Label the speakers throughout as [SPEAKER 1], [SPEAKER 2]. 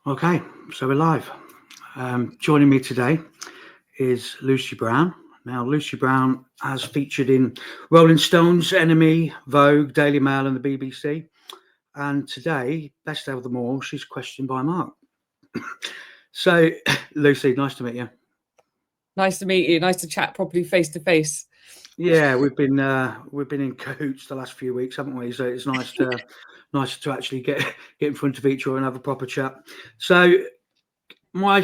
[SPEAKER 1] Okay, so we're live. Joining me today is Lucy Brown. Now, Lucy Brown has featured in Rolling Stone's Enemy, Vogue, Daily Mail, and the BBC. And today, best of them all, she's questioned by Mark. So, Lucy, nice to meet you.
[SPEAKER 2] Nice to meet you. Nice to chat properly face to face.
[SPEAKER 1] Yeah, we've been in cahoots the last few weeks, haven't we? So it's nice to actually get in front of each other and have a proper chat. So my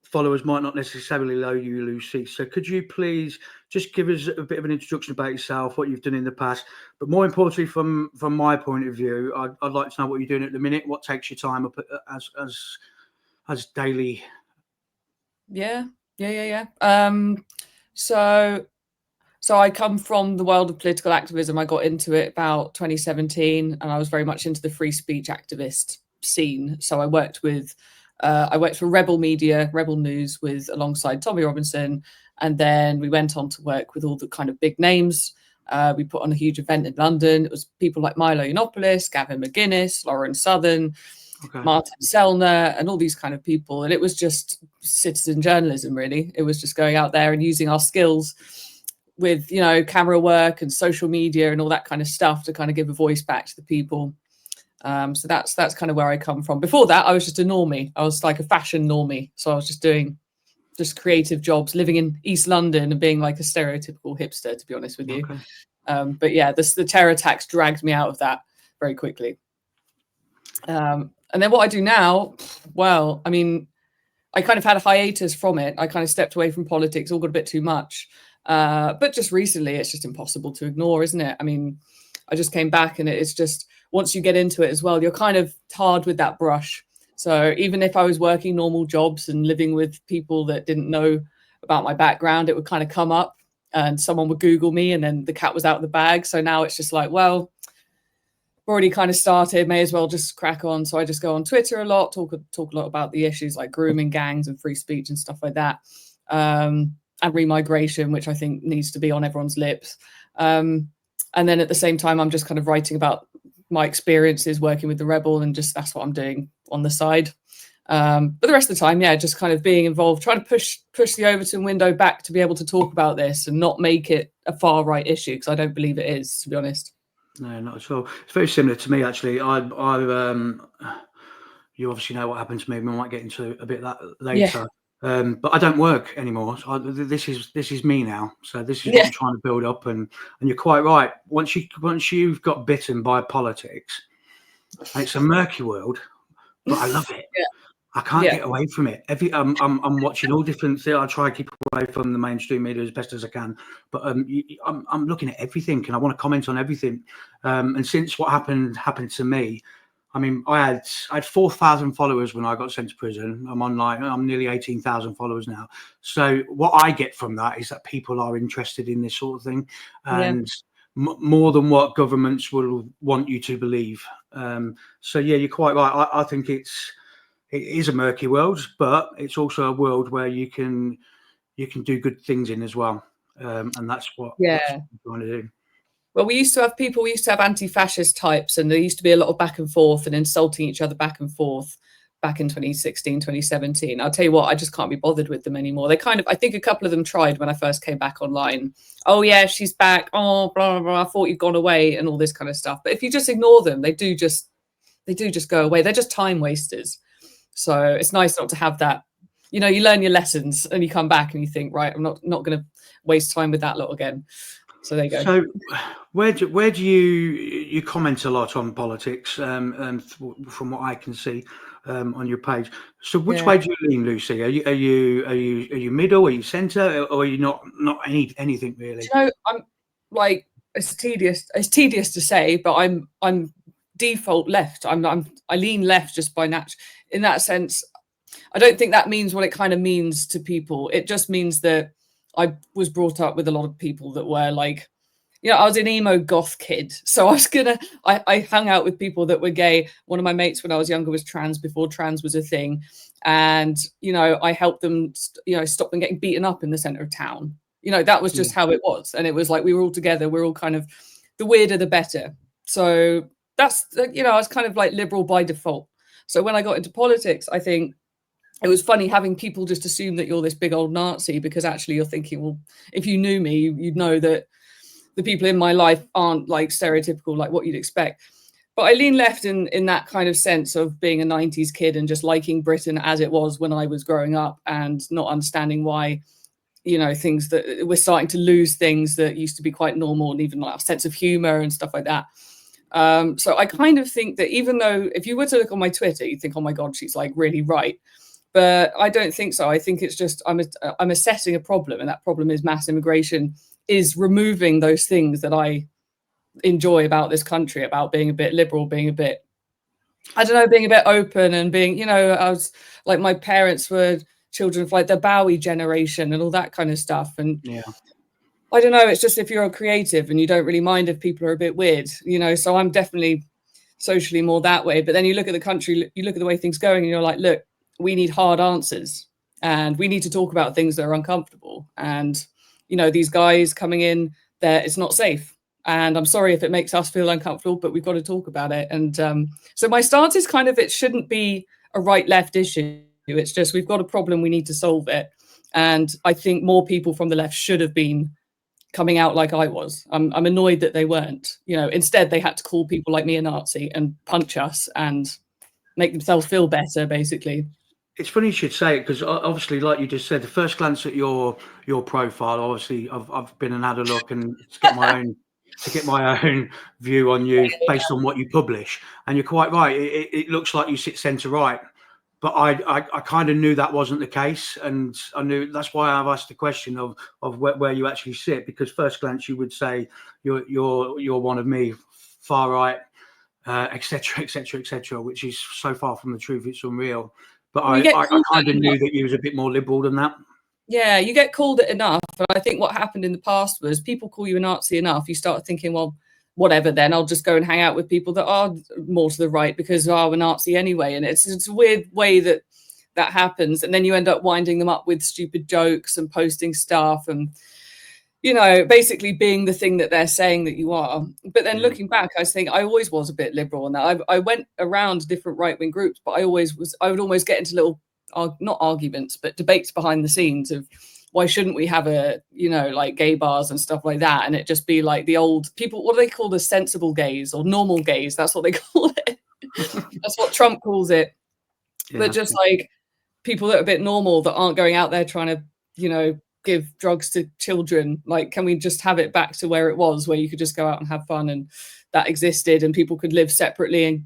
[SPEAKER 1] followers might not necessarily know you, Lucy. So could you please just give us a bit of an introduction about yourself, what you've done in the past, but more importantly, from my point of view, I'd like to know what you're doing at the minute. What takes your time up as daily?
[SPEAKER 2] Yeah. So I come from the world of political activism. I got into it about 2017, and I was very much into the free speech activist scene. So I worked for Rebel Media, Rebel News, alongside Tommy Robinson, and then we went on to work with all the kind of big names. We put on a huge event in London. It was people like Milo Yiannopoulos, Gavin McGuinness, Lauren Southern,
[SPEAKER 1] Okay.
[SPEAKER 2] Martin Sellner, and all these kind of people. And it was just citizen journalism, really. It was just going out there and using our skills with, camera work and social media and all that kind of stuff to kind of give a voice back to the people. So that's kind of where I come from. Before that, I was just a normie. I was like a fashion normie. So I was just doing creative jobs, living in East London and being like a stereotypical hipster, to be honest with you.
[SPEAKER 1] Okay.
[SPEAKER 2] But yeah, the terror attacks dragged me out of that very quickly. And then what I do now, well, I mean, I kind of had a hiatus from it. I kind of stepped away from politics, all got a bit too much. But just recently, it's just impossible to ignore, isn't it? I mean, I just came back and it's just, once you get into it as well, you're kind of tarred with that brush. So even if I was working normal jobs and living with people that didn't know about my background, it would kind of come up and someone would Google me and then the cat was out of the bag. So now it's just like, well, already kind of started, may as well just crack on. So I just go on Twitter a lot, talk a lot about the issues like grooming gangs and free speech and stuff like that. And remigration, which I think needs to be on everyone's lips. And then at the same time, I'm just kind of writing about my experiences working with the Rebel, and just that's what I'm doing on the side. But the rest of the time, yeah, just kind of being involved, trying to push the Overton window back to be able to talk about this and not make it a far right issue, because I don't believe it is, to be honest.
[SPEAKER 1] No, not at all. It's very similar to me, actually. You obviously know what happened to me. We might get into a bit that later. Yeah. But I don't work anymore. So this is me now. So this is what I'm trying to build up. And you're quite right. Once you've got bitten by politics, it's a murky world, but I love it.
[SPEAKER 2] Yeah.
[SPEAKER 1] I can't get away from it. I'm watching all different things. I try to keep away from the mainstream media as best as I can, but I'm looking at everything and I want to comment on everything. And since what happened to me, I mean, I had 4,000 followers when I got sent to prison. I'm nearly 18,000 followers now. So what I get from that is that people are interested in this sort of thing, and more than what governments will want you to believe. So yeah, you're quite right. I think it is a murky world, but it's also a world where you can do good things in as well. And that's what I'm trying to do.
[SPEAKER 2] Well, we used to have anti-fascist types, and there used to be a lot of back and forth and insulting each other back and forth back in 2016, 2017. I'll tell you what, I just can't be bothered with them anymore. I think a couple of them tried when I first came back online. Oh yeah, she's back. Oh, blah, blah, blah. I thought you'd gone away and all this kind of stuff. But if you just ignore them, they do just go away. They're just time wasters. So it's nice not to have that. You learn your lessons and you come back and you think, right, I'm not going to waste time with that lot again. So there you go.
[SPEAKER 1] So where do you comment a lot on politics, and from what I can see on your page? So which way do you lean, Lucy? Are you middle? Are you centre? Or are you not anything really?
[SPEAKER 2] I'm like, it's tedious to say, but I'm default left. I lean left just by natural. In that sense, I don't think that means what it kind of means to people. It just means that I was brought up with a lot of people that were like, I was an emo goth kid. So I hung out with people that were gay. One of my mates when I was younger was trans before trans was a thing. And, I helped them, stop them getting beaten up in the center of town. That was just how it was. And it was like, we were all together. We're all kind of, the weirder, the better. So that's, I was kind of like liberal by default. So when I got into politics, I think it was funny having people just assume that you're this big old Nazi, because actually you're thinking, well, if you knew me, you'd know that the people in my life aren't like stereotypical, like what you'd expect. But I lean left in that kind of sense of being a 90s kid and just liking Britain as it was when I was growing up, and not understanding why, you know, things that we're starting to lose things that used to be quite normal, and even like our sense of humor and stuff like that. So I kind of think that even though if you were to look on my Twitter, you'd think, oh my God, she's like really right. But I don't think so. I think it's just I'm assessing a problem, and that problem is mass immigration is removing those things that I enjoy about this country, about being a bit liberal, being a bit, I don't know, being a bit open, and being, you know, I was like, my parents were children of like the Bowie generation and all that kind of stuff. And
[SPEAKER 1] yeah,
[SPEAKER 2] I don't know, it's just if you're a creative and you don't really mind if people are a bit weird, you know, so I'm definitely socially more that way. But then you look at the country, you look at the way things are going, and you're like, look, we need hard answers, and we need to talk about things that are uncomfortable. And, you know, these guys coming in there, it's not safe. And I'm sorry if it makes us feel uncomfortable, but we've got to talk about it. And so my stance is kind of, it shouldn't be a right-left issue. It's just, we've got a problem, we need to solve it. And I think more people from the left should have been coming out like I was. I'm annoyed that they weren't. You know, instead they had to call people like me a Nazi and punch us and make themselves feel better, basically.
[SPEAKER 1] it's funny you should say it, because obviously, like you just said, the first glance at your profile, obviously, I've been and had a look and to get my own view on you based on what you publish. And you're quite right. It looks like you sit centre right, but I kind of knew that wasn't the case, and I knew that's why I've asked the question of where you actually sit, because first glance you would say you're one of me, far right, etc., etc., etc., which is so far from the truth, it's unreal. But I kind of knew that you was a bit more liberal than that.
[SPEAKER 2] Yeah, you get called it enough. And I think what happened in the past was people call you a Nazi enough, you start thinking, well, whatever, then I'll just go and hang out with people that are more to the right because I'm a Nazi anyway. And it's a weird way that happens. And then you end up winding them up with stupid jokes and posting stuff and, you know, basically being the thing that they're saying that you are. But then looking back, I think I always was a bit liberal in that. I went around different right-wing groups, but I would always get into little, not arguments, but debates behind the scenes of why shouldn't we have like gay bars and stuff like that. And it just be like the old people, what do they call the sensible gays or normal gays? That's what they call it. That's what Trump calls it. Yeah. But just like people that are a bit normal, that aren't going out there trying to, you know, give drugs to children. Like, can we just have it back to where it was, where you could just go out and have fun, and that existed, and people could live separately, and,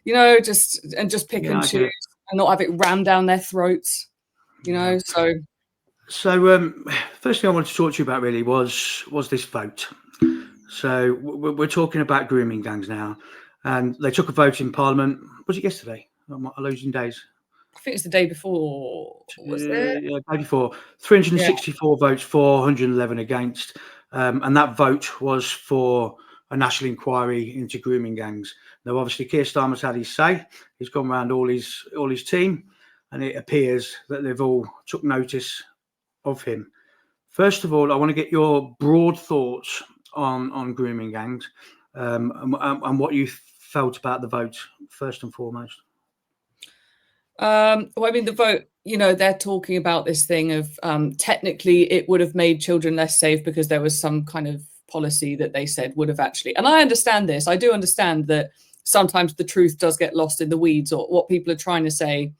[SPEAKER 2] you know, just pick and choose and not have it rammed down their throats, you know. So
[SPEAKER 1] first thing I wanted to talk to you about really was this vote. So we're talking about grooming gangs now, and they took a vote in Parliament. Was it yesterday? I'm losing days.
[SPEAKER 2] I think it's the day before. Was it?
[SPEAKER 1] Yeah, day before. 364 votes for, 111 against, and that vote was for a national inquiry into grooming gangs. Now, obviously, Keir Starmer's had his say. He's gone around all his team, and it appears that they've all took notice of him. First of all, I want to get your broad thoughts on grooming gangs, and what you felt about the vote, first and foremost.
[SPEAKER 2] Well, I mean, the vote, you know, they're talking about this thing of technically it would have made children less safe because there was some kind of policy that they said would have actually, and I understand this. I do understand that sometimes the truth does get lost in the weeds, or what people are trying to say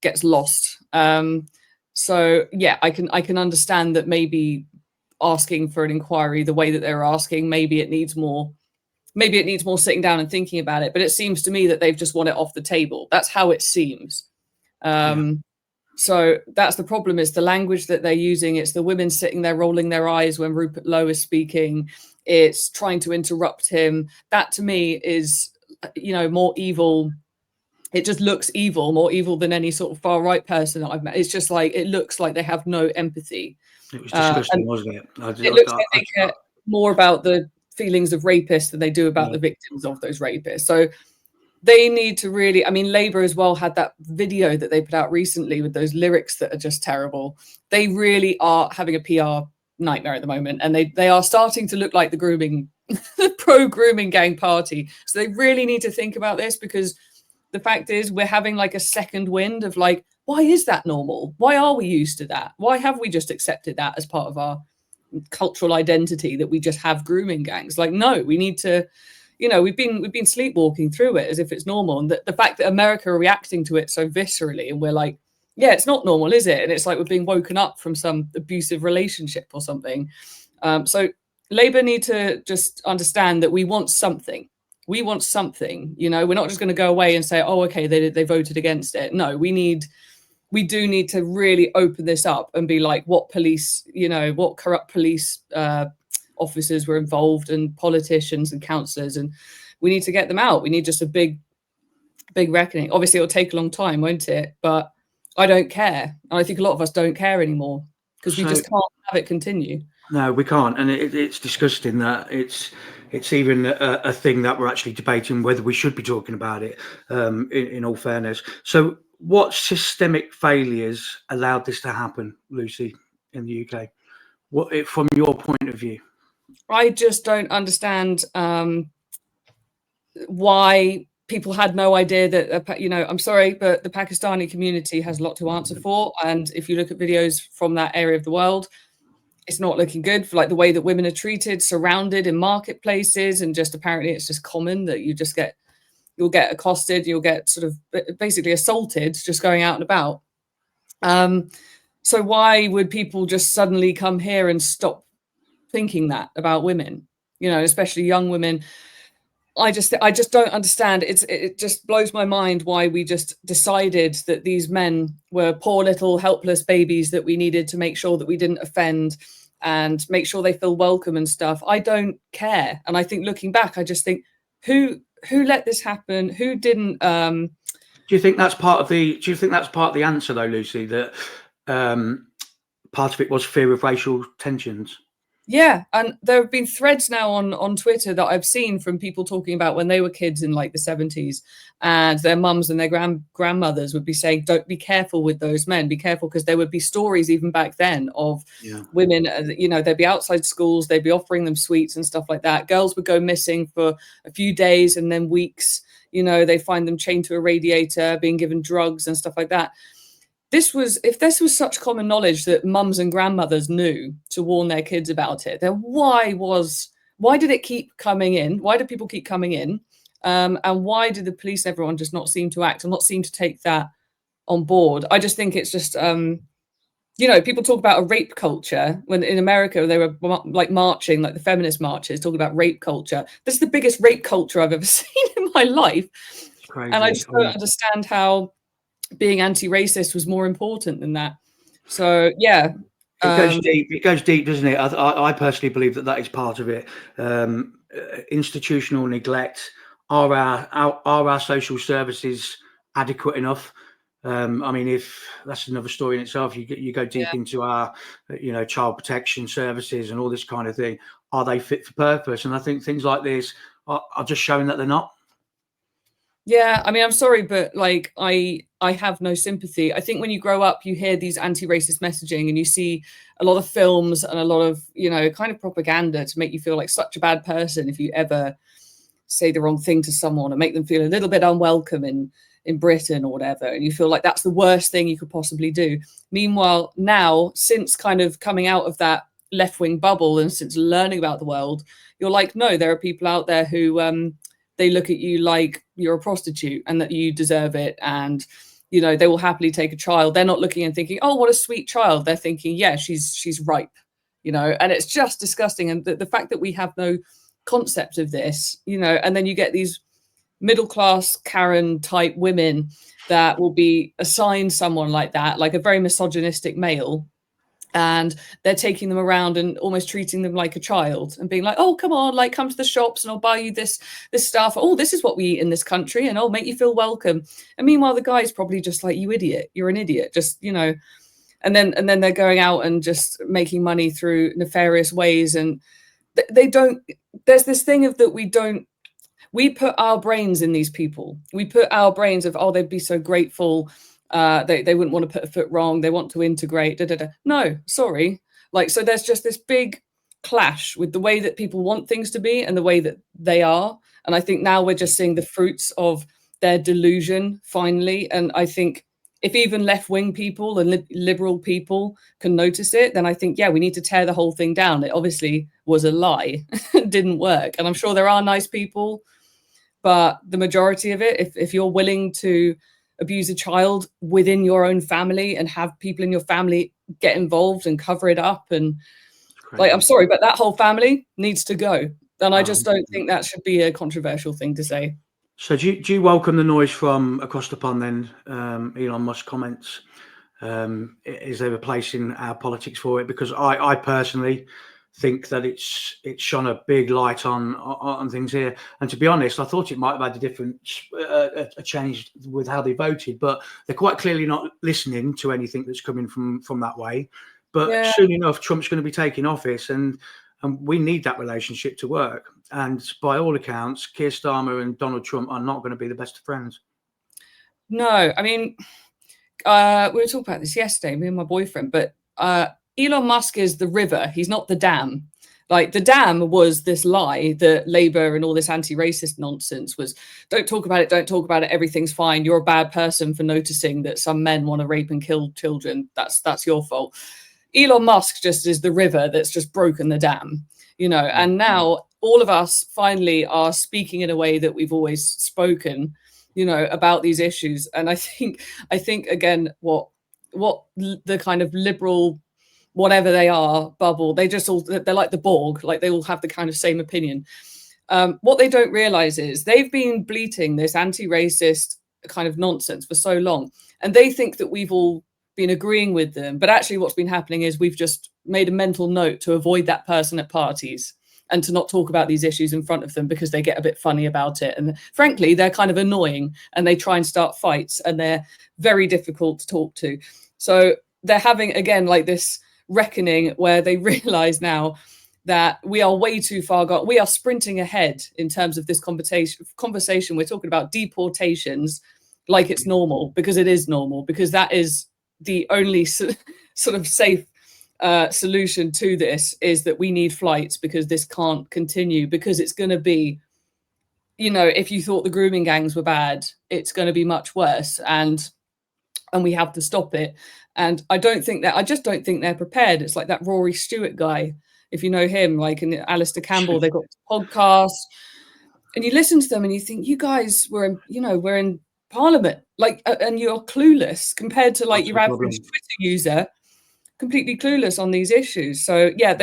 [SPEAKER 2] gets lost. So yeah, I can understand that maybe asking for an inquiry the way that they're asking, maybe it needs more sitting down and thinking about it. But it seems to me that they've just want it off the table. That's how it seems. So that's the problem, is the language that they're using. It's the women sitting there rolling their eyes when Rupert Lowe is speaking. It's trying to interrupt him. That to me is, you know, more evil. It just looks evil, more evil than any sort of far right person that I've met. It's just like, it looks like they have no empathy.
[SPEAKER 1] It was disgusting, wasn't it?
[SPEAKER 2] It looks like they care more about the feelings of rapists than they do about the victims of those rapists. So they need to really, I mean, Labour as well had that video that they put out recently with those lyrics that are just terrible. They really are having a PR nightmare at the moment, and they are starting to look like the pro grooming gang party. So they really need to think about this, because the fact is we're having like a second wind of like, why is that normal? Why are we used to that? Why have we just accepted that as part of our cultural identity, that we just have grooming gangs? Like, no, we need to, you know, we've been sleepwalking through it as if it's normal. And the fact that America are reacting to it so viscerally, and we're like, yeah, it's not normal, is it? And it's like we're being woken up from some abusive relationship or something. So Labour need to just understand that we want something. We want something, you know, we're not just going to go away and say, oh, okay, they voted against it. No, we do need to really open this up and be like, what police, you know, what corrupt police officers were involved, and politicians and councillors, and we need to get them out. We need just a big reckoning. Obviously, it'll take a long time, won't it? But I don't care. And I think a lot of us don't care anymore, because we just can't have it continue.
[SPEAKER 1] No, we can't. And it's disgusting that it's even a thing that we're actually debating whether we should be talking about it, in all fairness. So what systemic failures allowed this to happen, Lucy, in the UK? What, from your point of view?
[SPEAKER 2] I just don't understand why people had no idea that, you know, I'm sorry, but the Pakistani community has a lot to answer for. And if you look at videos from that area of the world, it's not looking good, for like the way that women are treated, surrounded in marketplaces, and just apparently it's just common that you'll get accosted, you'll get sort of basically assaulted just going out and about. So why would people just suddenly come here and stop thinking that about women, you know, especially young women? I just don't understand. It just blows my mind why we just decided that these men were poor little helpless babies that we needed to make sure that we didn't offend and make sure they feel welcome and stuff. I don't care. And I think looking back, I just think, who let this happen? Who didn't? Do
[SPEAKER 1] you think that's part of the answer, though, Lucy? That part of it was fear of racial tensions.
[SPEAKER 2] Yeah, and there have been threads now on Twitter that I've seen from people talking about when they were kids in like the 70s, and their mums and their grandmothers would be saying, don't be careful with those men, be careful, because there would be stories even back then of women, you know, they'd be outside schools, they'd be offering them sweets and stuff like that. Girls would go missing for a few days and then weeks, you know, they find them chained to a radiator, being given drugs and stuff like that. If this was such common knowledge that mums and grandmothers knew to warn their kids about it, then why did it keep coming in? Why do people keep coming in? And why did the police and everyone just not seem to act and not seem to take that on board? I just think it's just, you know, people talk about a rape culture when in America they were like marching, like the feminist marches, talking about rape culture. This is the biggest rape culture I've ever seen in my life. It's crazy. And I just don't understand how being anti-racist was more important than that. So yeah,
[SPEAKER 1] it goes deep, doesn't it? I personally believe that is part of it. Institutional neglect. Are our social services adequate enough? I mean, if that's another story in itself, you go deep into our, you know, child protection services and all this kind of thing. Are they fit for purpose? And I think things like this are just showing that they're not.
[SPEAKER 2] Yeah, I mean, I'm sorry, but like I have no sympathy. I think when you grow up, you hear these anti-racist messaging and you see a lot of films and a lot of, you know, kind of propaganda to make you feel like such a bad person if you ever say the wrong thing to someone and make them feel a little bit unwelcome in Britain or whatever. And you feel like that's the worst thing you could possibly do. Meanwhile, now, since kind of coming out of that left-wing bubble and since learning about the world, you're like, no, there are people out there who they look at you like you're a prostitute and that you deserve it. And, you know, they will happily take a child. They're not looking and thinking, oh, what a sweet child. They're thinking, yeah, she's ripe, you know, and it's just disgusting. And the fact that we have no concept of this, you know, and then you get these middle-class Karen type women that will be assigned someone like that, like a very misogynistic male, and they're taking them around and almost treating them like a child and being like, oh, come on, like come to the shops and I'll buy you this stuff. Oh, this is what we eat in this country and I'll make you feel welcome. And meanwhile, the guy's probably just like, you idiot, you're an idiot. Just, you know, and then they're going out and just making money through nefarious ways. And they don't, there's this thing of that we put our brains in these people. We put our brains of, oh, they'd be so grateful. They wouldn't want to put a foot wrong. They want to integrate. No, sorry. Like, so there's just this big clash with the way that people want things to be and the way that they are. And I think now we're just seeing the fruits of their delusion finally. And I think if even left-wing people and liberal people can notice it, then I think, yeah, we need to tear the whole thing down. It obviously was a lie. It didn't work. And I'm sure there are nice people, but the majority of it, if you're willing to abuse a child within your own family and have people in your family get involved and cover it up, and like, I'm sorry, but that whole family needs to go. And I just don't think that should be a controversial thing to say.
[SPEAKER 1] So do you welcome the noise from across the pond then? Elon Musk comments. Is there a place in our politics for it? Because I personally think that it's shone a big light on things here. And to be honest, I thought it might have had a different a change with how they voted, but they're quite clearly not listening to anything that's coming from that way. But soon enough, Trump's going to be taking office, and we need that relationship to work. And by all accounts, Keir Starmer and Donald Trump are not going to be the best of friends.
[SPEAKER 2] No, I mean, we were talking about this yesterday, me and my boyfriend, but Elon Musk is the river. He's not the dam. Like, the dam was this lie that Labour and all this anti-racist nonsense was, don't talk about it, don't talk about it, everything's fine. You're a bad person for noticing that some men want to rape and kill children. That's your fault. Elon Musk just is the river that's just broken the dam, you know, and now all of us finally are speaking in a way that we've always spoken, you know, about these issues. And I think again, what the kind of liberal, whatever they are, bubble, they're like the Borg, like they all have the kind of same opinion. What they don't realize is they've been bleating this anti-racist kind of nonsense for so long, and they think that we've all been agreeing with them, but actually what's been happening is we've just made a mental note to avoid that person at parties and to not talk about these issues in front of them because they get a bit funny about it. And frankly, they're kind of annoying and they try and start fights and they're very difficult to talk to. So they're having, again, like this reckoning where they realize now that we are way too far gone. We are sprinting ahead in terms of this conversation. We're talking about deportations like it's normal, because it is normal, because that is the only sort of safe solution to this, is that we need flights, because this can't continue, because it's going to be, you know, if you thought the grooming gangs were bad, it's going to be much worse, and we have to stop it. And I just don't think they're prepared. It's like that Rory Stewart guy, if you know him, like, in Alistair Campbell, they've got podcasts, and you listen to them and you think, you guys we're in Parliament, like, and you're clueless compared to like your average Twitter user, completely clueless on these issues. So yeah,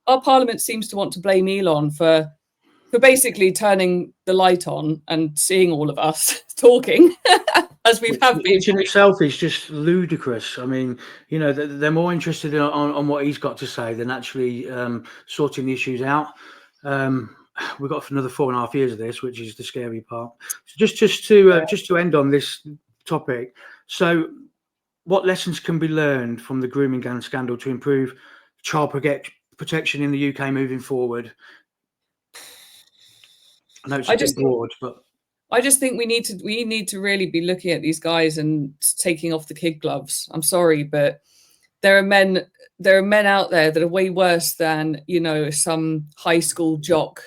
[SPEAKER 2] our Parliament seems to want to blame Elon for basically turning the light on and seeing all of us talking as we have been.
[SPEAKER 1] Which in itself is just ludicrous. I mean, you know, they're more interested on what he's got to say than actually sorting the issues out. We've got another 4.5 years of this, which is the scary part. So just to end on this topic, so what lessons can be learned from the grooming gang scandal to improve child protection in the UK moving forward? I know it's a bit broad, but
[SPEAKER 2] I just think we need to really be looking at these guys and taking off the kid gloves. I'm sorry, but there are men out there that are way worse than, you know, some high school jock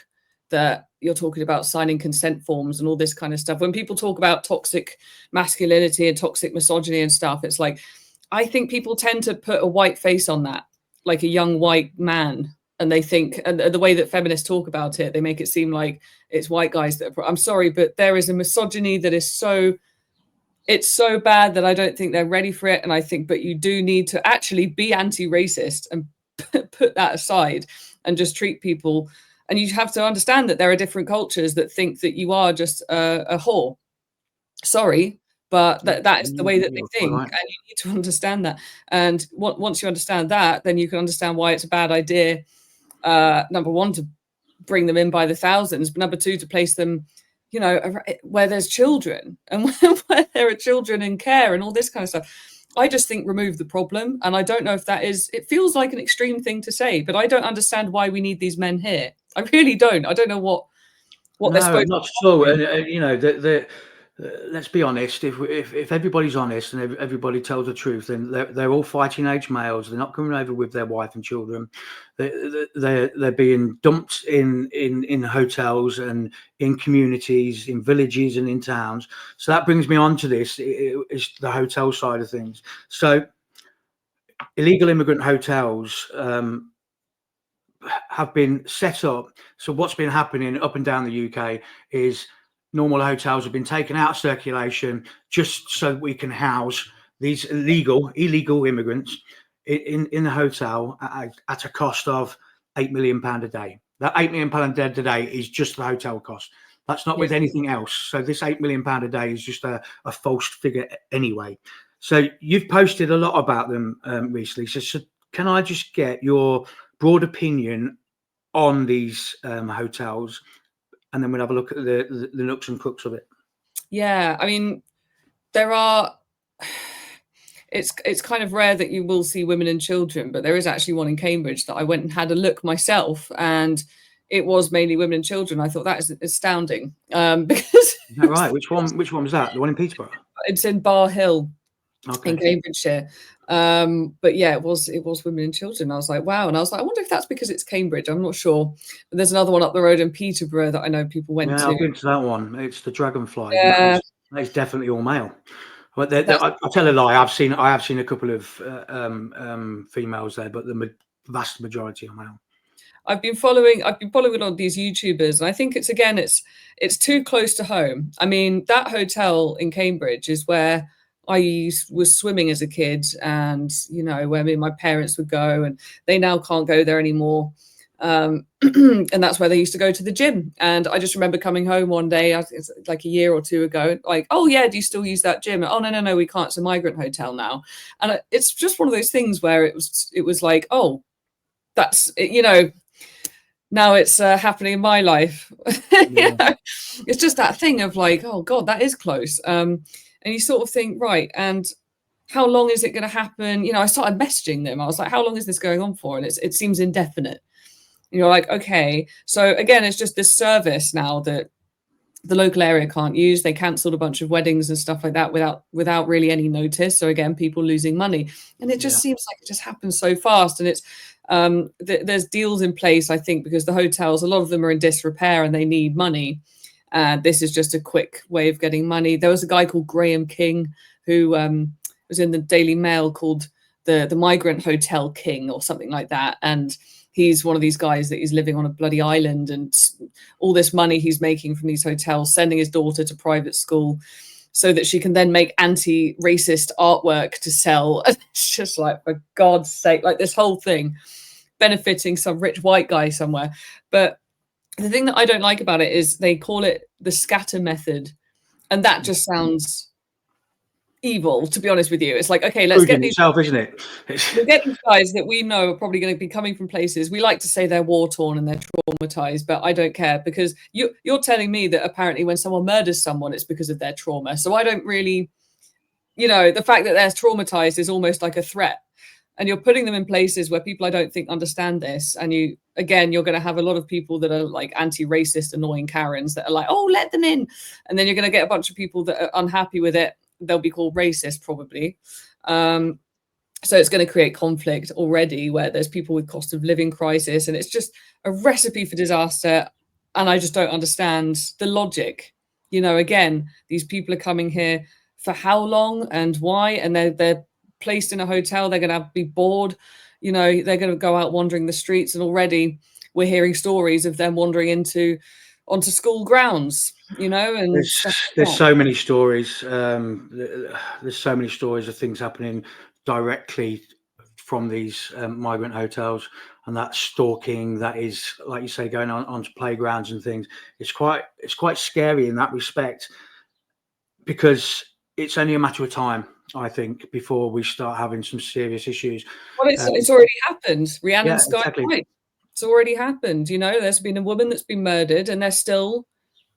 [SPEAKER 2] that you're talking about signing consent forms and all this kind of stuff. When people talk about toxic masculinity and toxic misogyny and stuff, it's like, I think people tend to put a white face on that, like a young white man. And they think, and the way that feminists talk about it, they make it seem like it's white guys that I'm sorry, but there is a misogyny that is it's so bad that I don't think they're ready for it. And I think, but you do need to actually be anti-racist and put that aside and just treat people. And you have to understand that there are different cultures that think that you are just a whore. Sorry, but that is the way that they think. And you need to understand that. And once you understand that, then you can understand why it's a bad idea. Number one, to bring them in by the thousands, but number two, to place them, you know, where there's children and where there are children in care and all this kind of stuff. I just think remove the problem. And I don't know if that is, it feels like an extreme thing to say, but I don't understand why we need these men here. I really don't. I don't know what they're supposed
[SPEAKER 1] not at all. And you know, let's be honest. If everybody's honest and everybody tells the truth, then they're all fighting age males. They're not coming over with their wife and children. They're being dumped in hotels and in communities, in villages and in towns. So that brings me on to this is the hotel side of things. So illegal immigrant hotels have been set up. So what's been happening up and down the UK is normal hotels have been taken out of circulation just so we can house these illegal immigrants in the hotel at a cost of £8 million a day. That £8 million a day is just the hotel cost. That's not with anything else. So this £8 million a day is just a false figure anyway. So you've posted a lot about them recently. So can I just get your broad opinion on these hotels, and then we'll have a look at the nooks and crooks of it?
[SPEAKER 2] Yeah, I mean, there are. It's kind of rare that you will see women and children, but there is actually one in Cambridge that I went and had a look myself, and it was mainly women and children. I thought that is astounding because.
[SPEAKER 1] Is that right? Which one was that? The one in Peterborough?
[SPEAKER 2] It's in Bar Hill.
[SPEAKER 1] Okay.
[SPEAKER 2] In Cambridgeshire. But yeah, it was women and children. I was like, wow. And I was like, I wonder if that's because it's Cambridge. I'm not sure. But there's another one up the road in Peterborough that I know people went to.
[SPEAKER 1] I've been to that one. It's the Dragonfly.
[SPEAKER 2] Yeah.
[SPEAKER 1] That is definitely all male. But I tell a lie. I have seen a couple of females there, but the vast majority are male. I've been
[SPEAKER 2] following on these YouTubers, and I think it's too close to home. I mean, that hotel in Cambridge is where I was swimming as a kid, and where me and my parents would go, and they now can't go there anymore. And that's where they used to go to the gym. And I just remember coming home one day, it's like a year or two ago, like, oh yeah, do you still use that gym? Oh no, we can't. It's a migrant hotel now. And it's just one of those things where it was like, oh, that's now it's happening in my life.
[SPEAKER 1] Yeah.
[SPEAKER 2] It's just that thing of like, oh God, that is close. And you sort of think, right, and how long is it going to happen? I started messaging them. I was like, how long is this going on for? And it seems indefinite. You're like, okay. So again, it's just this service now that the local area can't use. They cancelled a bunch of weddings and stuff like that without really any notice. So again, people losing money. And it just seems like it just happens so fast. And it's there's deals in place, I think, because the hotels, a lot of them are in disrepair and they need money. This is just a quick way of getting money. There was a guy called Graham King who was in the Daily Mail called the Migrant Hotel King or something like that. And he's one of these guys that is living on a bloody island, and all this money he's making from these hotels, sending his daughter to private school so that she can then make anti-racist artwork to sell. It's just like, for God's sake, like this whole thing benefiting some rich white guy somewhere. But the thing that I don't like about it is they call it the scatter method. And that just sounds evil, to be honest with you. It's like, okay, let's get these,
[SPEAKER 1] isn't it?
[SPEAKER 2] we'll get these guys that we know are probably going to be coming from places. We like to say they're war-torn and they're traumatized, but I don't care, because you're telling me that apparently when someone murders someone, it's because of their trauma. So I don't really, the fact that they're traumatized is almost like a threat. And you're putting them in places where people I don't think understand this. And you're going to have a lot of people that are like anti-racist, annoying Karens that are like, oh, let them in. And then you're going to get a bunch of people that are unhappy with it. They'll be called racist probably. So it's going to create conflict already, where there's people with cost of living crisis, and it's just a recipe for disaster. And I just don't understand the logic. Again, these people are coming here for how long and why? And they're placed in a hotel. They're going to be bored. They're going to go out wandering the streets, and already we're hearing stories of them wandering onto school grounds. And
[SPEAKER 1] there's so many stories. There's so many stories of things happening directly from these migrant hotels, and that stalking that is, like you say, going onto playgrounds and things. It's quite scary in that respect, because it's only a matter of time, I think, before we start having some serious issues.
[SPEAKER 2] Well, it's already happened. Rhiannon Sky.
[SPEAKER 1] Exactly.
[SPEAKER 2] Right. It's already happened. There's been a woman that's been murdered, and they're still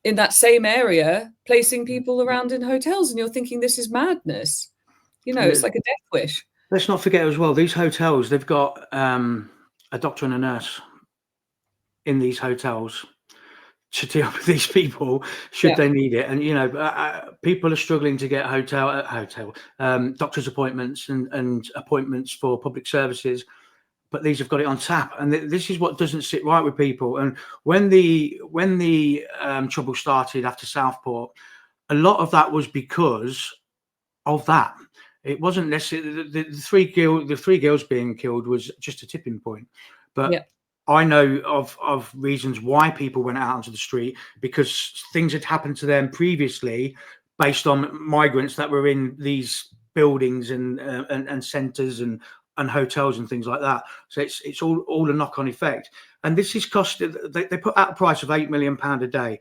[SPEAKER 2] in that same area placing people around in hotels, and you're thinking this is madness. It's like a death wish.
[SPEAKER 1] Let's not forget as well, these hotels, they've got a doctor and a nurse in these hotels to deal with these people should they need it. And people are struggling to get doctor's appointments and appointments for public services, but these have got it on tap. And this is what doesn't sit right with people. And when the trouble started after Southport, a lot of that was because of that. It wasn't necessarily the three girls being killed was just a tipping point, but I know of reasons why people went out onto the street, because things had happened to them previously based on migrants that were in these buildings and centres and hotels and things like that. So it's all a knock-on effect. And this is cost. They put out a price of £8 million a day.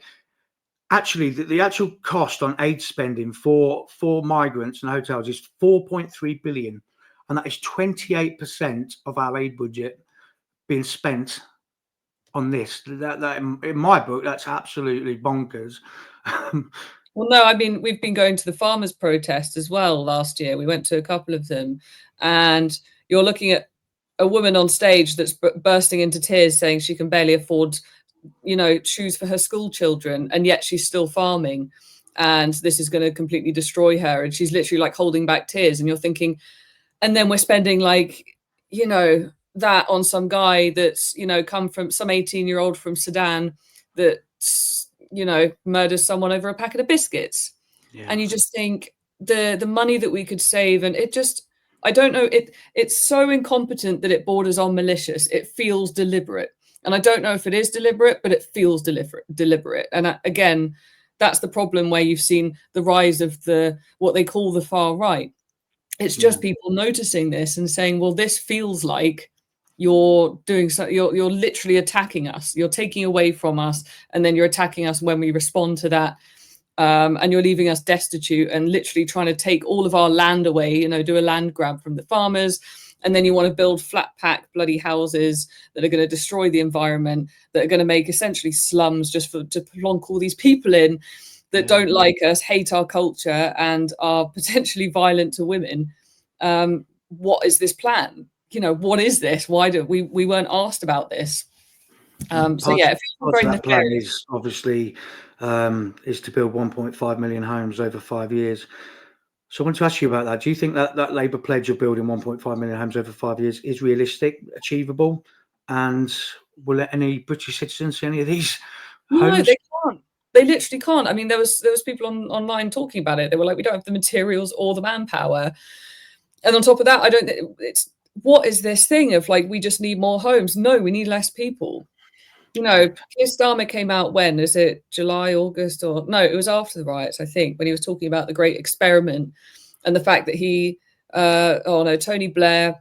[SPEAKER 1] Actually, the actual cost on aid spending for migrants and hotels is 4.3 billion, and that is 28% of our aid budget being spent on this. That in my book, that's absolutely bonkers.
[SPEAKER 2] Well, no, I mean, we've been going to the farmers' protest as well last year. We went to a couple of them, and you're looking at a woman on stage that's bursting into tears saying she can barely afford shoes for her school children, and yet she's still farming, and this is going to completely destroy her, and she's literally like holding back tears, and you're thinking, and then we're spending that on some guy that's come from some 18-year-old from Sudan that murders someone over a packet of biscuits. And you just think the money that we could save, and it just, I don't know, it's so incompetent that it borders on malicious. It feels deliberate. And I don't know if it is deliberate, but it feels deliberate. And again, that's the problem where you've seen the rise of what they call the far right. It's just people noticing this and saying, well, this feels like you're doing so, you're literally attacking us. You're taking away from us, and then you're attacking us when we respond to that. And you're leaving us destitute and literally trying to take all of our land away, do a land grab from the farmers. And then you want to build flat pack bloody houses that are going to destroy the environment, that are going to make essentially slums just to plonk all these people in that don't like us, hate our culture, and are potentially violent to women. What is this plan? What is this? Why do we weren't asked about this? So yeah,
[SPEAKER 1] that plan is obviously is to build 1.5 million homes over 5 years. So I want to ask you about that. Do you think that Labour pledge of building 1.5 million homes over 5 years is realistic, achievable, and will let any British citizens see any of these homes?
[SPEAKER 2] No, they can't. They literally can't. I mean, there was people online talking about it. They were like, we don't have the materials or the manpower. And on top of that, what is this thing of we just need more homes? No, we need less people. Keir Starmer came out when? Is it July, August, or no? It was after the riots, I think, when he was talking about the Great Experiment and the fact that Tony Blair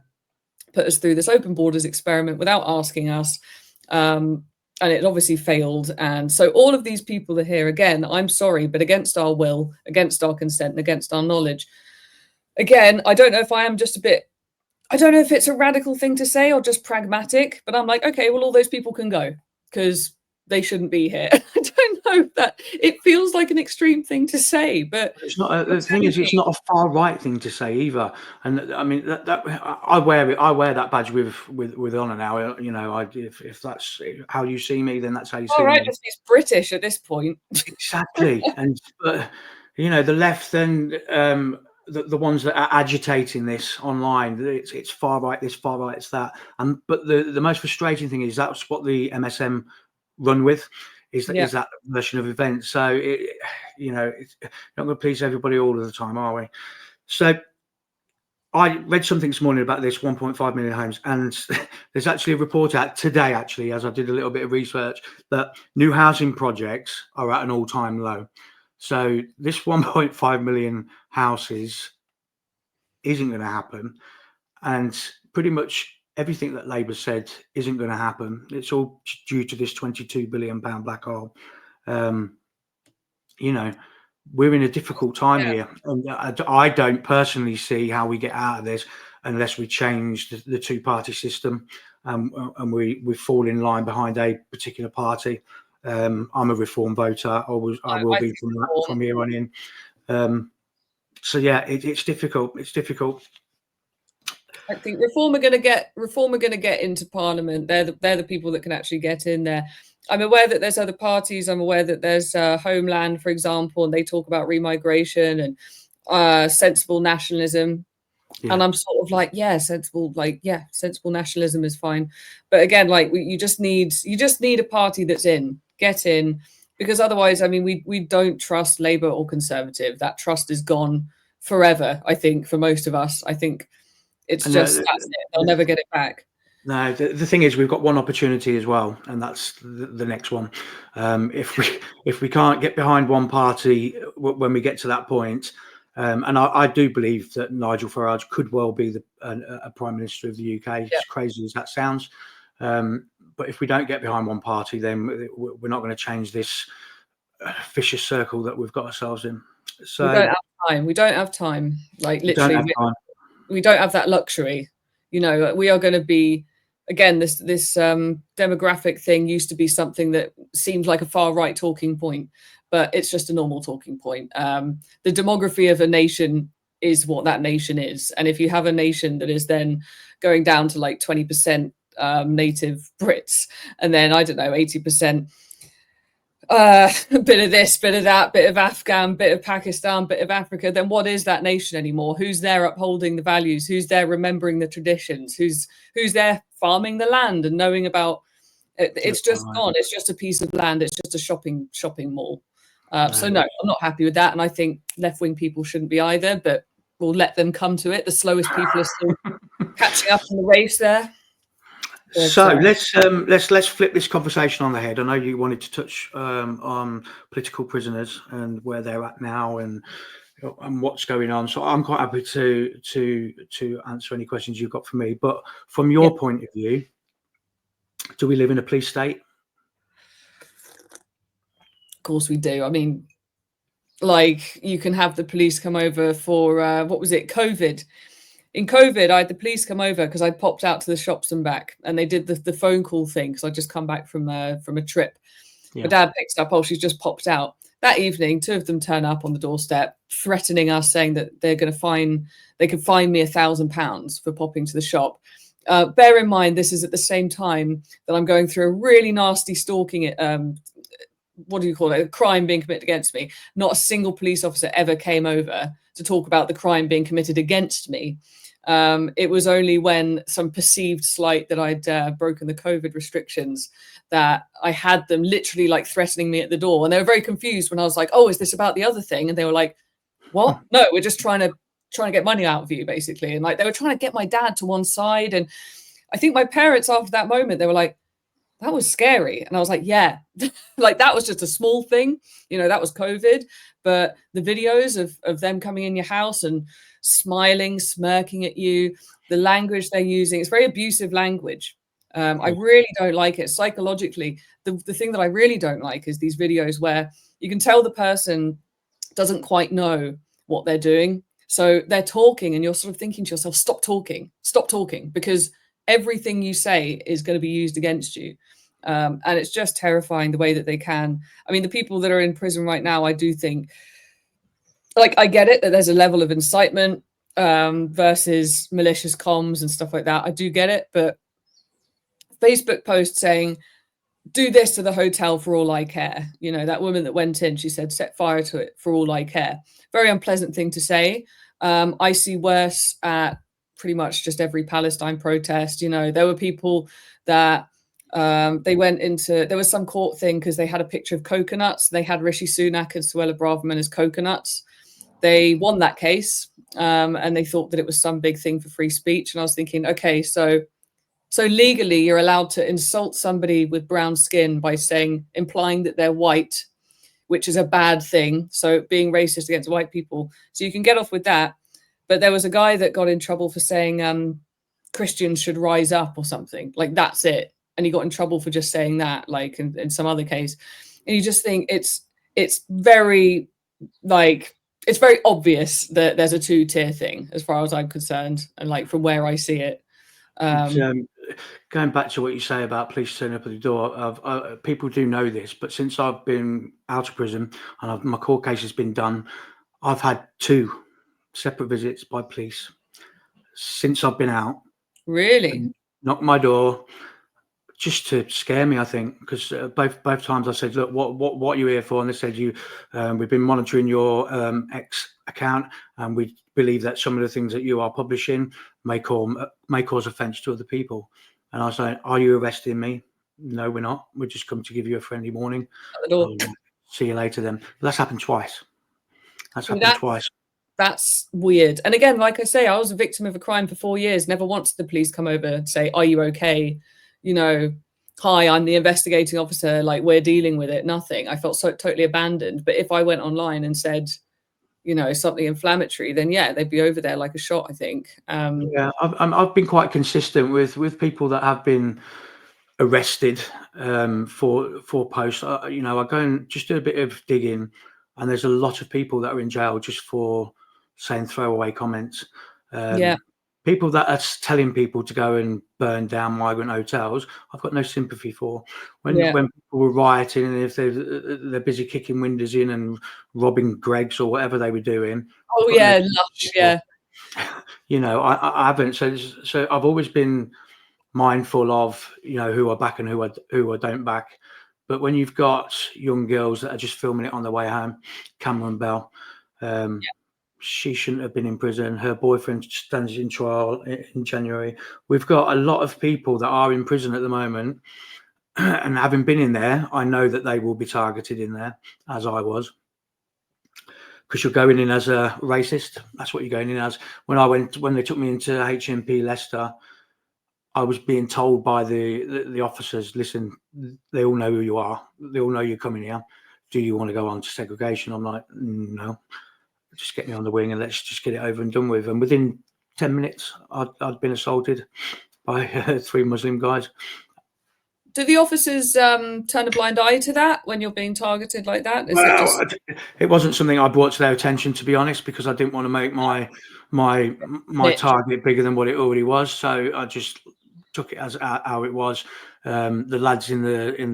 [SPEAKER 2] put us through this open borders experiment without asking us, and it obviously failed. And so all of these people are here again. I'm sorry, but against our will, against our consent, and against our knowledge. Again, I don't know if I am just I don't know if it's a radical thing to say or just pragmatic, but I'm like, okay, well, all those people can go because they shouldn't be here. I don't know that it feels like an extreme thing to say, but
[SPEAKER 1] it's not. The thing is, it's not a far right thing to say either. And I mean, that I wear it. I wear that badge with honor now. If that's how you see me, then that's how you see me.
[SPEAKER 2] Just he's British at this point.
[SPEAKER 1] Exactly, and the left then. The ones that are agitating this online, it's far right this, far right it's that, but the most frustrating thing is that's what the MSM run with, is that version of events. So it's not going to please everybody all of the time, are we? So I read something this morning about this 1.5 million homes, and there's actually a report out today, actually, as I did a little bit of research, that new housing projects are at an all-time low. So this 1.5 million houses isn't going to happen, and pretty much everything that Labour said isn't going to happen. It's all due to this £22 billion black hole. We're in a difficult time here, and I don't personally see how we get out of this unless we change the two-party system, and we fall in line behind a particular party. I'm a Reform voter. I will be from here on in. So yeah, it's difficult. It's difficult.
[SPEAKER 2] I think Reform are going to get into Parliament. They're the people that can actually get in there. I'm aware that there's other parties. I'm aware that there's Homeland, for example, and they talk about remigration and sensible nationalism.
[SPEAKER 1] Yeah.
[SPEAKER 2] And I'm sort of like, yeah, sensible nationalism is fine. But again, like you just need a party that's get in, because otherwise, I mean, we don't trust Labour or Conservative. That trust is gone forever, I think, for most of us. I think it's just that's it. They'll never get it back.
[SPEAKER 1] No, the thing is, we've got one opportunity as well, and that's the next one. If we can't get behind one party when we get to that point, and I do believe that Nigel Farage could well be a Prime Minister of the UK, as crazy as that sounds. But if we don't get behind one party, then we're not going to change this vicious circle that we've got ourselves in. So
[SPEAKER 2] we don't have time. We don't have time. Like literally, we don't have that luxury. You know, we are going to be. Again, this demographic thing used to be something that seemed like a far right talking point, but it's just a normal talking point. The demography of a nation is what that nation is, and if you have a nation that is then going down to like 20% native Brits, and then I don't know 80%. A bit of this, bit of that, bit of Afghan, bit of Pakistan, bit of Africa, then what is that nation anymore? Who's there upholding the values? Who's there remembering the traditions? Who's there farming the land and knowing about it? It's just gone. It's just a piece of land. It's just a shopping mall. So no, I'm not happy with that. And I think left-wing people shouldn't be either, but we'll let them come to it. The slowest people are still catching up in the race there. But,
[SPEAKER 1] so let's flip this conversation on the head. I know you wanted to touch on political prisoners and where they're at now and what's going on. So I'm quite happy to answer any questions you've got for me. But from your point of view, do we live in a police state?
[SPEAKER 2] Of course we do. I mean, like you can have the police come over for what was it, COVID. In COVID, I had the police come over because I popped out to the shops and back, and they did the phone call thing because I just come back from a trip. Yeah. My dad picks up, she's just popped out. That evening, 2 of them turn up on the doorstep, threatening us, saying that they could fine me £1,000 for popping to the shop. Bear in mind, this is at the same time that I'm going through a really nasty stalking, what do you call it, a crime being committed against me. Not a single police officer ever came over to talk about the crime being committed against me. It was only when some perceived slight that I'd broken the COVID restrictions that I had them literally like threatening me at the door. And they were very confused when I was like, oh, is this about the other thing? And they were like, what? No, we're just trying to get money out of you, basically. And like they were trying to get my dad to one side. And I think my parents, after that moment, they were like, that was scary. And I was like, yeah, like that was just a small thing. You know, that was COVID. But the videos of them coming in your house and smiling, smirking at you, the language they're using, it's very abusive language. I really don't like it psychologically. The thing that I really don't like is these videos where you can tell the person doesn't quite know what they're doing. So they're talking and you're sort of thinking to yourself, stop talking, because everything you say is going to be used against you. And it's just terrifying the way that they can. I mean, the people that are in prison right now, I do think, like, I get it that there's a level of incitement versus malicious comms and stuff like that. I do get it. But Facebook post saying, do this to the hotel for all I care. You know, that woman that went in, she said, set fire to it for all I care. Very unpleasant thing to say. I see worse at pretty much just every Palestine protest. You know, there were people that they went into, there was some court thing because they had a picture of coconuts. They had Rishi Sunak and Suella Braverman as coconuts. They won that case and they thought that it was some big thing for free speech. And I was thinking, okay, so legally you're allowed to insult somebody with brown skin by implying that they're white, which is a bad thing. So being racist against white people. So you can get off with that. But there was a guy that got in trouble for saying Christians should rise up or something. Like, that's it. And he got in trouble for just saying that, like in some other case. And you just think it's very, like, it's very obvious that there's a two-tier thing as far as I'm concerned. And like from where I see it.
[SPEAKER 1] Going back to what you say about police turning up at the door, people do know this, but since I've been out of prison and my court case has been done, I've had 2 separate visits by police since I've been out.
[SPEAKER 2] Really?
[SPEAKER 1] Knocked my door, just to scare me, I think, because both times I said, look, what are you here for? And they said, we've been monitoring your X account, and we believe that some of the things that you are publishing may cause offence to other people. And I was like, are you arresting me? No, we're not. We're just come to give you a friendly warning. See you later then. But that's happened twice. Twice.
[SPEAKER 2] That's weird. And again, like I say, I was a victim of a crime for 4 years. Never once did the police come over and say, are you okay? You know, hi, I'm the investigating officer. Like, we're dealing with it. Nothing. I felt so totally abandoned. But if I went online and said, you know, something inflammatory, then yeah, they'd be over there like a shot, I think.
[SPEAKER 1] Yeah, I've been quite consistent with people that have been arrested for posts. You know, I go and just do a bit of digging, and there's a lot of people that are in jail just for saying throwaway comments. People that are telling people to go and burn down migrant hotels, I've got no sympathy for. When people were rioting, and if they're busy kicking windows in and robbing Greggs or whatever they were doing.
[SPEAKER 2] Oh yeah, lush, yeah.
[SPEAKER 1] You know, I haven't. So I've always been mindful of, you know, who I back and who I don't back. But when you've got young girls that are just filming it on their way home, Cameron Bell, she shouldn't have been in prison. Her boyfriend stands in trial in January. We've got a lot of people that are in prison at the moment, and having been in there, I know that they will be targeted in there, as I was. Because you're going in as a racist. That's what you're going in as. When they took me into HMP Leicester, I was being told by the officers, listen, they all know who you are. They all know you're coming here. Do you want to go on to segregation? I'm like, no, just get me on the wing and let's just get it over and done with. And within 10 minutes, I'd been assaulted by 3 Muslim guys.
[SPEAKER 2] Do the officers turn a blind eye to that when you're being targeted like that?
[SPEAKER 1] It wasn't something I brought to their attention, to be honest, because I didn't want to make my target bigger than what it already was. So I just took it as how it was. The lads in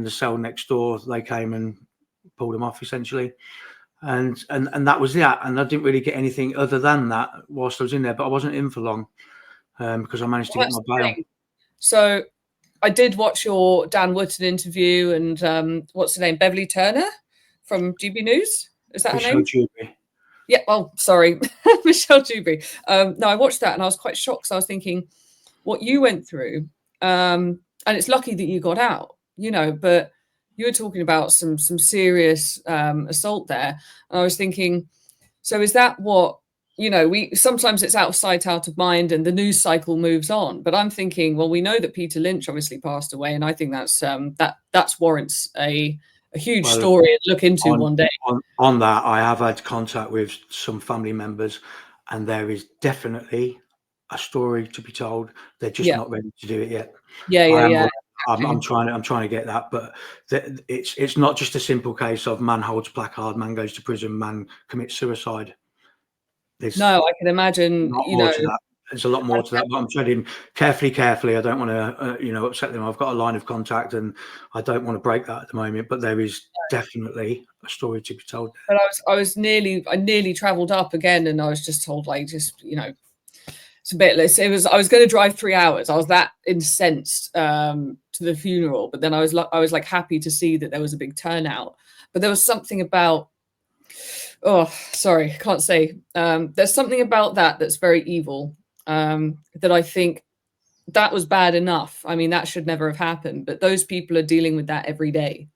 [SPEAKER 1] the cell next door, they came and pulled them off essentially, and that was that. And I didn't really get anything other than that whilst I was in there. But I wasn't in for long because I managed to get my bail.
[SPEAKER 2] So I did watch your Dan Wootton interview, and what's her name, Beverly Turner from GB News. Is that
[SPEAKER 1] Michelle
[SPEAKER 2] her name?
[SPEAKER 1] Dewberry.
[SPEAKER 2] Yeah. Oh, sorry, Michelle Dewberry. No, I watched that and I was quite shocked. So I was thinking, what you went through, and it's lucky that you got out, you know. But you were talking about some serious assault there, and I was thinking, so is that what? You know, we sometimes it's out of sight, out of mind, and the news cycle moves on. But I'm thinking, well, we know that Peter Lynch obviously passed away, and I think that's warrants a huge story to look into one day.
[SPEAKER 1] On that, I have had contact with some family members, and there is definitely a story to be told. They're just not ready to do it yet. I'm trying to get that, but it's not just a simple case of man holds placard, man goes to prison, man commits suicide.
[SPEAKER 2] No, I can imagine. You know,
[SPEAKER 1] there's a lot more to that, but I'm treading carefully. I don't want to, upset them. I've got a line of contact, and I don't want to break that at the moment. But there is definitely a story to be told.
[SPEAKER 2] But I nearly travelled up again, and I was just told, like, just it's a bit less. I was going to drive 3 hours. I was that incensed to the funeral, but then I was like happy to see that there was a big turnout. But there was something about. Oh, sorry, I can't say. There's something about that's very evil. That I think that was bad enough. I mean, that should never have happened. But those people are dealing with that every day,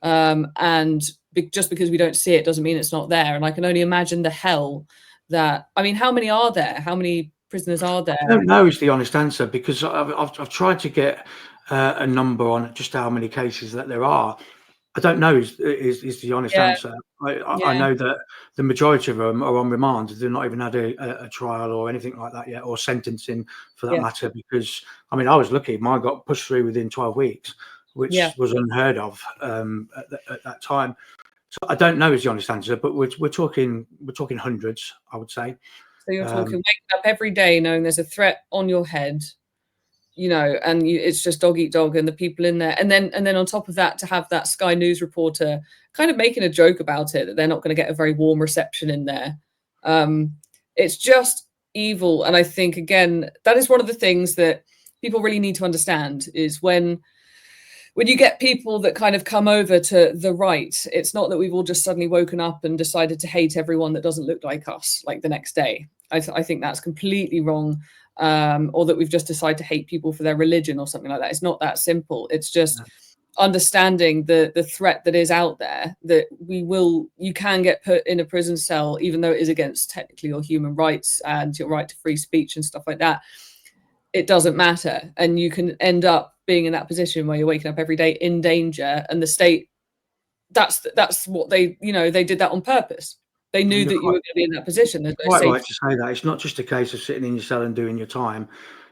[SPEAKER 2] and just because we don't see it doesn't mean it's not there. And I can only imagine the hell that. I mean, how many are there? How many prisoners are there?
[SPEAKER 1] I don't know is the honest answer, because I've tried to get a number on just how many cases that there are. I don't know is the honest answer. I know that the majority of them are on remand. They've not even had a trial or anything like that yet, or sentencing for that matter, because, I mean, I was lucky. Mine got pushed through within 12 weeks, which was unheard of at that time. So I don't know is the honest answer, but we're talking hundreds, I would say.
[SPEAKER 2] So you're talking waking up every day knowing there's a threat on your head, and it's just dog eat dog, and the people in there, and then on top of that, to have that Sky News reporter kind of making a joke about it, that they're not going to get a very warm reception in there. It's just evil. And I think, again, that is one of the things that people really need to understand, is when when you get people that kind of come over to the right, it's not that we've all just suddenly woken up and decided to hate everyone that doesn't look like us like the next day. I think that's completely wrong. Or that we've just decided to hate people for their religion or something like that. It's not that simple. It's just understanding the threat that is out there, that you can get put in a prison cell, even though it is against technically your human rights and your right to free speech and stuff like that. It doesn't matter. And you can end up being in that position where you're waking up every day in danger, and the state, that's what they did that on purpose. They knew that you were going to be in that position. There's no
[SPEAKER 1] quite
[SPEAKER 2] safety.
[SPEAKER 1] right to say that. It's not just a case of sitting in your cell and doing your time.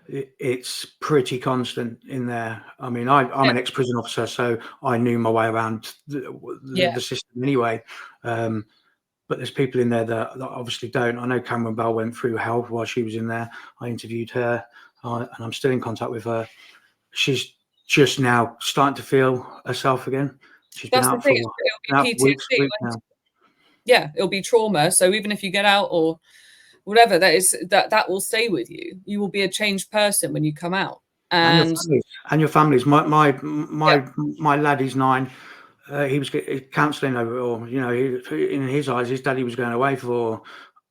[SPEAKER 1] It's pretty constant in there. I mean, I'm an ex-prison officer, so I knew my way around the system anyway. But there's people in there that obviously don't. I know Cameron Bell went through hell while she was in there. I interviewed her, and I'm still in contact with her. She's just now starting to feel herself again. She's been out for weeks now.
[SPEAKER 2] Yeah, it'll be trauma. So even if you get out or whatever, that will stay with you. You will be a changed person when you come out. And
[SPEAKER 1] your families. My lad, he's 9. He was counselling over it all. In his eyes, his daddy was going away for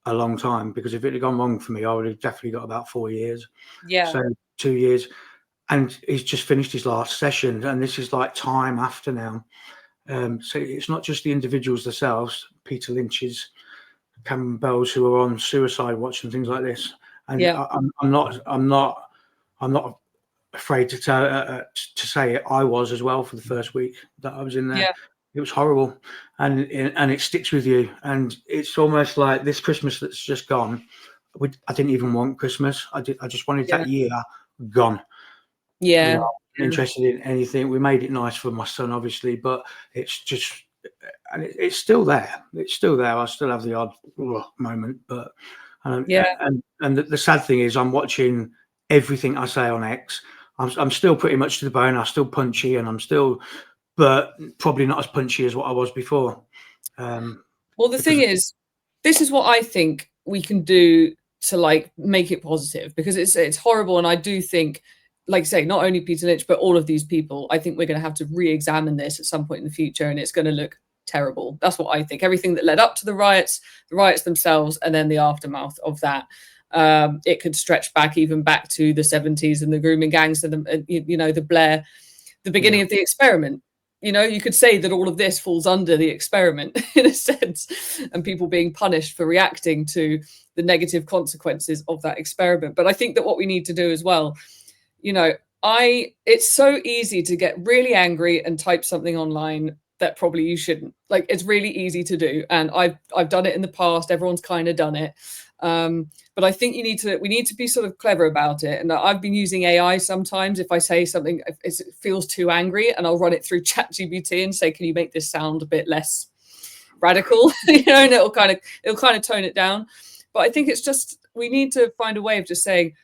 [SPEAKER 1] a long time, because if it had gone wrong for me, I would have definitely got about 4 years.
[SPEAKER 2] Yeah.
[SPEAKER 1] So 2 years. And he's just finished his last session, and this is like time after now. So it's not just the individuals themselves, Peter Lynch's, Cameron Bells, who are on suicide watch and things like this. And I'm not afraid to say it. I was as well for the first week that I was in there. Yeah. It was horrible, and it sticks with you. And it's almost like this Christmas that's just gone. I didn't even want Christmas. I just wanted that year gone.
[SPEAKER 2] Yeah.
[SPEAKER 1] Interested in anything. We made it nice for my son, obviously, but it's just, and it's still there. It's still there. I still have the odd moment, but and the sad thing is, I'm watching everything I say on X. I'm still pretty much to the bone. I'm still punchy, and I'm still, but probably not as punchy as what I was before.
[SPEAKER 2] Well, the thing is, this is what I think we can do to like make it positive, because it's horrible, and I do think, like I say, not only Peter Lynch, but all of these people, I think we're going to have to re-examine this at some point in the future, and it's going to look terrible. That's what I think. Everything that led up to the riots themselves, and then the aftermath of that. It could stretch back even back to the 70s and the grooming gangs and the Blair, the beginning of the experiment. You could say that all of this falls under the experiment in a sense, and people being punished for reacting to the negative consequences of that experiment. But I think that what we need to do as well, it's so easy to get really angry and type something online that probably you shouldn't. Like, it's really easy to do, and I've done it in the past. Everyone's kind of done it, but I think we need to be sort of clever about it. And I've been using AI sometimes. If I say something, if it feels too angry, and I'll run it through ChatGPT and say, "Can you make this sound a bit less radical?" And it'll kind of tone it down. But I think it's just, we need to find a way of just saying,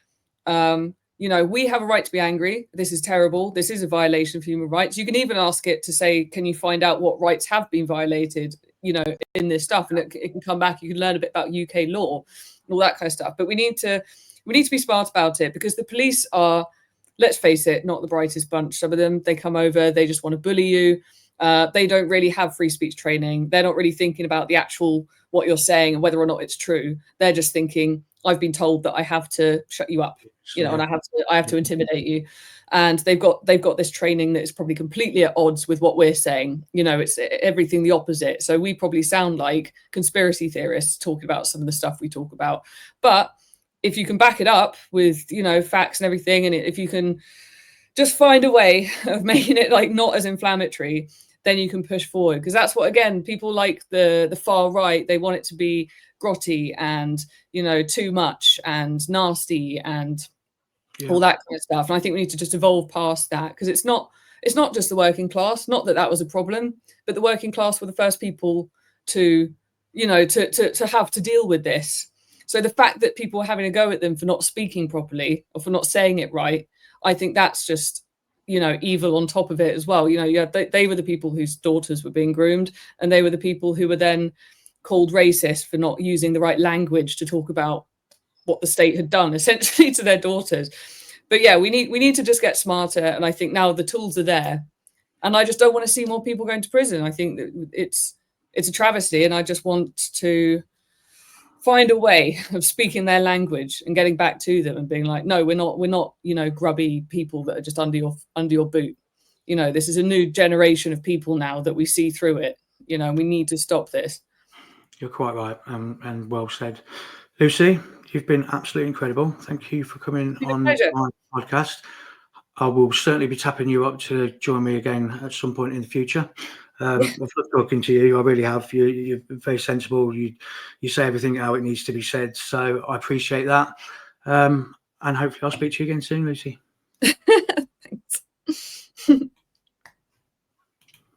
[SPEAKER 2] we have a right to be angry. This is terrible. This is a violation of human rights. You can even ask it to say, can you find out what rights have been violated, in this stuff? And it can come back. You can learn a bit about UK law and all that kind of stuff. But we need to be smart about it, because the police are, let's face it, not the brightest bunch. Some of them, they come over, they just want to bully you. They don't really have free speech training. They're not really thinking about the actual, what you're saying and whether or not it's true. They're just thinking, I've been told that I have to shut you up, and I have to intimidate you. And they've got this training that is probably completely at odds with what we're saying. It's everything the opposite. So we probably sound like conspiracy theorists talking about some of the stuff we talk about. But if you can back it up with, facts and everything, and if you can just find a way of making it like not as inflammatory, then you can push forward. Because that's what, again, people like the far right, they want it to be grotty and, too much and nasty and all that kind of stuff. And I think we need to just evolve past that, because it's not just the working class. Not that was a problem, but the working class were the first people to have to deal with this. So the fact that people are having a go at them for not speaking properly or for not saying it right, I think that's just, evil on top of it as well. They were the people whose daughters were being groomed, and they were the people who were then called racist for not using the right language to talk about what the state had done essentially to their daughters. But yeah, we need to just get smarter. And I think now the tools are there. And I just don't want to see more people going to prison. I think that it's a travesty, and I just want to find a way of speaking their language and getting back to them and being like, no, we're not, you know, grubby people that are just under your boot. You know, this is a new generation of people now that we see through it. You know, we need to stop this.
[SPEAKER 1] You're quite right, and well said. Lucy, you've been absolutely incredible. Thank you for coming on my podcast. I will certainly be tapping you up to join me again at some point in the future. I've loved talking to you. I really have. You're very sensible. You say everything how it needs to be said. So I appreciate that. And hopefully I'll speak to you again soon, Lucy.